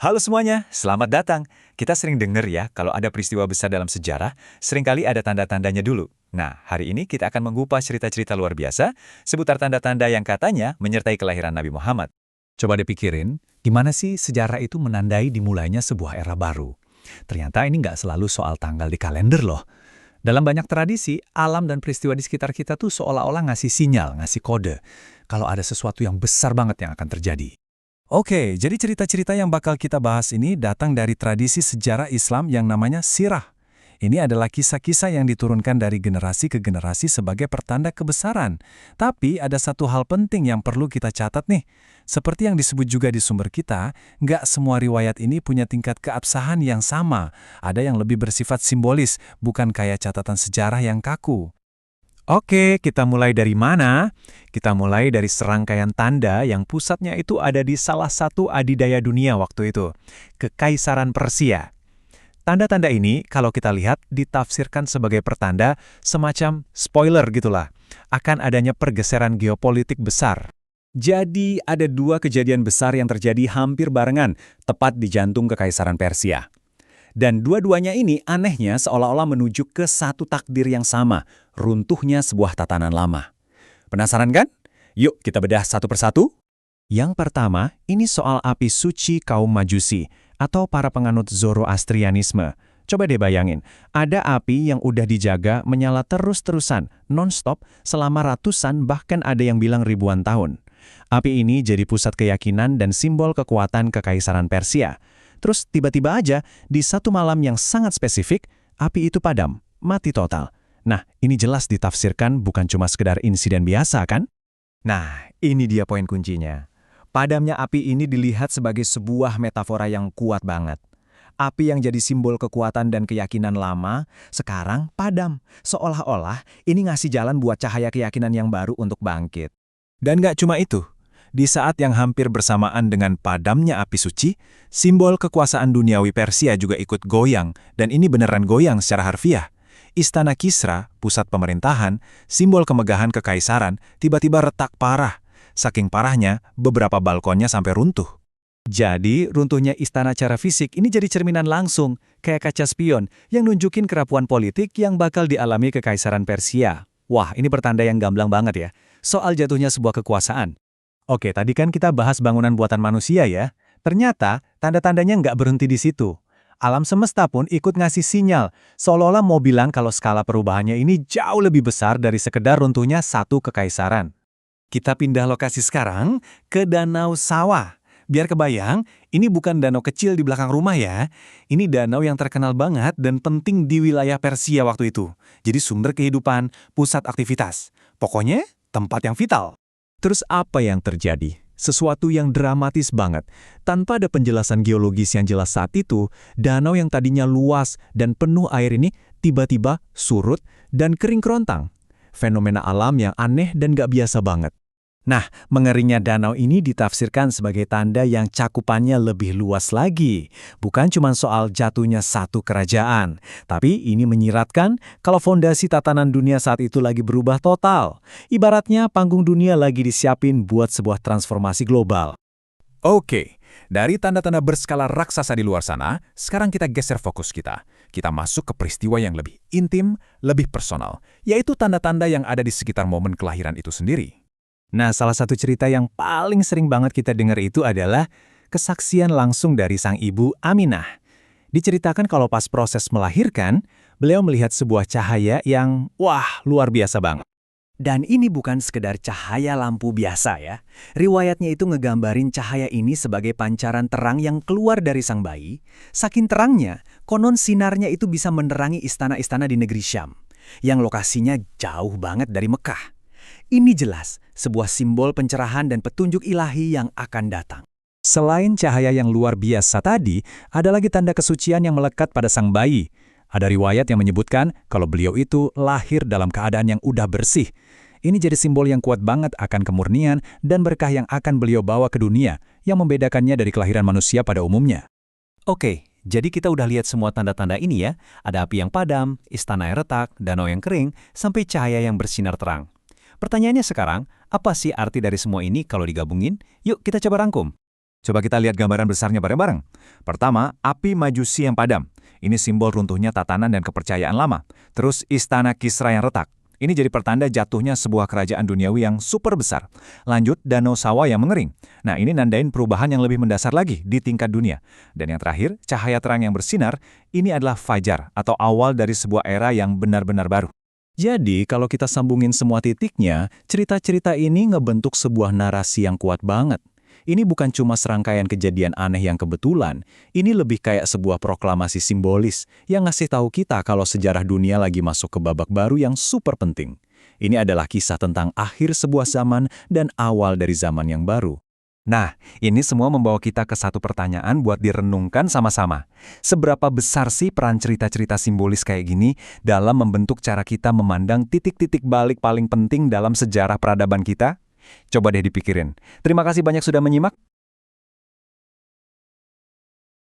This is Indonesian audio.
Halo semuanya, selamat datang. Kita sering dengar ya, kalau ada peristiwa besar dalam sejarah, seringkali ada tanda-tandanya dulu. Nah, hari ini kita akan mengupas cerita-cerita luar biasa seputar tanda-tanda yang katanya menyertai kelahiran Nabi Muhammad. Coba dipikirin, gimana sih sejarah itu menandai dimulainya sebuah era baru? Ternyata ini nggak selalu soal tanggal di kalender loh. Dalam banyak tradisi, alam dan peristiwa di sekitar kita tuh seolah-olah ngasih sinyal, ngasih kode, kalau ada sesuatu yang besar banget yang akan terjadi. Oke, jadi cerita-cerita yang bakal kita bahas ini datang dari tradisi sejarah Islam yang namanya sirah. Ini adalah kisah-kisah yang diturunkan dari generasi ke generasi sebagai pertanda kebesaran. Tapi ada satu hal penting yang perlu kita catat nih. Seperti yang disebut juga di sumber kita, nggak semua riwayat ini punya tingkat keabsahan yang sama. Ada yang lebih bersifat simbolis, bukan kayak catatan sejarah yang kaku. Oke, kita mulai dari mana? Kita mulai dari serangkaian tanda yang pusatnya itu ada di salah satu adidaya dunia waktu itu, Kekaisaran Persia. Tanda-tanda ini, kalau kita lihat, ditafsirkan sebagai pertanda semacam spoiler gitulah, akan adanya pergeseran geopolitik besar. Jadi, ada dua kejadian besar yang terjadi hampir barengan, tepat di jantung Kekaisaran Persia. Dan dua-duanya ini anehnya seolah-olah menuju ke satu takdir yang sama, runtuhnya sebuah tatanan lama. Penasaran kan? Yuk kita bedah satu persatu. Yang pertama, ini soal api suci kaum Majusi, atau para penganut Zoroastrianisme. Coba deh bayangin, ada api yang udah dijaga menyala terus-terusan, non-stop, selama ratusan bahkan ada yang bilang ribuan tahun. Api ini jadi pusat keyakinan dan simbol kekuatan Kekaisaran Persia. Terus tiba-tiba aja, di satu malam yang sangat spesifik, api itu padam, mati total. Nah, ini jelas ditafsirkan bukan cuma sekedar insiden biasa kan? Nah, ini dia poin kuncinya. Padamnya api ini dilihat sebagai sebuah metafora yang kuat banget. Api yang jadi simbol kekuatan dan keyakinan lama, sekarang padam. Seolah-olah ini ngasih jalan buat cahaya keyakinan yang baru untuk bangkit. Dan nggak cuma itu. Di saat yang hampir bersamaan dengan padamnya api suci, simbol kekuasaan duniawi Persia juga ikut goyang, dan ini beneran goyang secara harfiah. Istana Kisra, pusat pemerintahan, simbol kemegahan kekaisaran, tiba-tiba retak parah. Saking parahnya, beberapa balkonnya sampai runtuh. Jadi, runtuhnya istana secara fisik ini jadi cerminan langsung, kayak kaca spion, yang nunjukin kerapuan politik yang bakal dialami kekaisaran Persia. Wah, ini pertanda yang gamblang banget ya, soal jatuhnya sebuah kekuasaan. Oke, tadi kan kita bahas bangunan buatan manusia ya. Ternyata, tanda-tandanya nggak berhenti di situ. Alam semesta pun ikut ngasih sinyal, seolah-olah mau bilang kalau skala perubahannya ini jauh lebih besar dari sekedar runtuhnya satu kekaisaran. Kita pindah lokasi sekarang ke Danau Sawah. Biar kebayang, ini bukan danau kecil di belakang rumah ya. Ini danau yang terkenal banget dan penting di wilayah Persia waktu itu. Jadi sumber kehidupan, pusat aktivitas. Pokoknya, tempat yang vital. Terus apa yang terjadi? Sesuatu yang dramatis banget. Tanpa ada penjelasan geologis yang jelas saat itu, danau yang tadinya luas dan penuh air ini tiba-tiba surut dan kering kerontang. Fenomena alam yang aneh dan gak biasa banget. Nah, mengeringnya danau ini ditafsirkan sebagai tanda yang cakupannya lebih luas lagi. Bukan cuma soal jatuhnya satu kerajaan, tapi ini menyiratkan kalau fondasi tatanan dunia saat itu lagi berubah total. Ibaratnya panggung dunia lagi disiapin buat sebuah transformasi global. Oke, dari tanda-tanda berskala raksasa di luar sana, sekarang kita geser fokus kita. Kita masuk ke peristiwa yang lebih intim, lebih personal, yaitu tanda-tanda yang ada di sekitar momen kelahiran itu sendiri. Nah, salah satu cerita yang paling sering banget kita dengar itu adalah kesaksian langsung dari sang ibu Aminah. Diceritakan kalau pas proses melahirkan, beliau melihat sebuah cahaya yang, wah, luar biasa banget. Dan ini bukan sekedar cahaya lampu biasa ya. Riwayatnya itu ngegambarin cahaya ini sebagai pancaran terang yang keluar dari sang bayi. Saking terangnya, konon sinarnya itu bisa menerangi istana-istana di negeri Syam, yang lokasinya jauh banget dari Mekah. Ini jelas sebuah simbol pencerahan dan petunjuk ilahi yang akan datang. Selain cahaya yang luar biasa tadi, ada lagi tanda kesucian yang melekat pada sang bayi. Ada riwayat yang menyebutkan kalau beliau itu lahir dalam keadaan yang udah bersih. Ini jadi simbol yang kuat banget akan kemurnian dan berkah yang akan beliau bawa ke dunia, yang membedakannya dari kelahiran manusia pada umumnya. Oke, jadi kita udah lihat semua tanda-tanda ini ya. Ada api yang padam, istana yang retak, danau yang kering, sampai cahaya yang bersinar terang. Pertanyaannya sekarang, apa sih arti dari semua ini kalau digabungin? Yuk kita coba rangkum. Coba kita lihat gambaran besarnya bareng-bareng. Pertama, api Majusi yang padam. Ini simbol runtuhnya tatanan dan kepercayaan lama. Terus istana Kisra yang retak. Ini jadi pertanda jatuhnya sebuah kerajaan duniawi yang super besar. Lanjut, Danau Sawa yang mengering. Nah, ini nandain perubahan yang lebih mendasar lagi di tingkat dunia. Dan yang terakhir, cahaya terang yang bersinar, ini adalah fajar atau awal dari sebuah era yang benar-benar baru. Jadi, kalau kita sambungin semua titiknya, cerita-cerita ini ngebentuk sebuah narasi yang kuat banget. Ini bukan cuma serangkaian kejadian aneh yang kebetulan, ini lebih kayak sebuah proklamasi simbolis yang ngasih tahu kita kalau sejarah dunia lagi masuk ke babak baru yang super penting. Ini adalah kisah tentang akhir sebuah zaman dan awal dari zaman yang baru. Nah, ini semua membawa kita ke satu pertanyaan buat direnungkan sama-sama. Seberapa besar sih peran cerita-cerita simbolis kayak gini dalam membentuk cara kita memandang titik-titik balik paling penting dalam sejarah peradaban kita? Coba deh dipikirin. Terima kasih banyak sudah menyimak.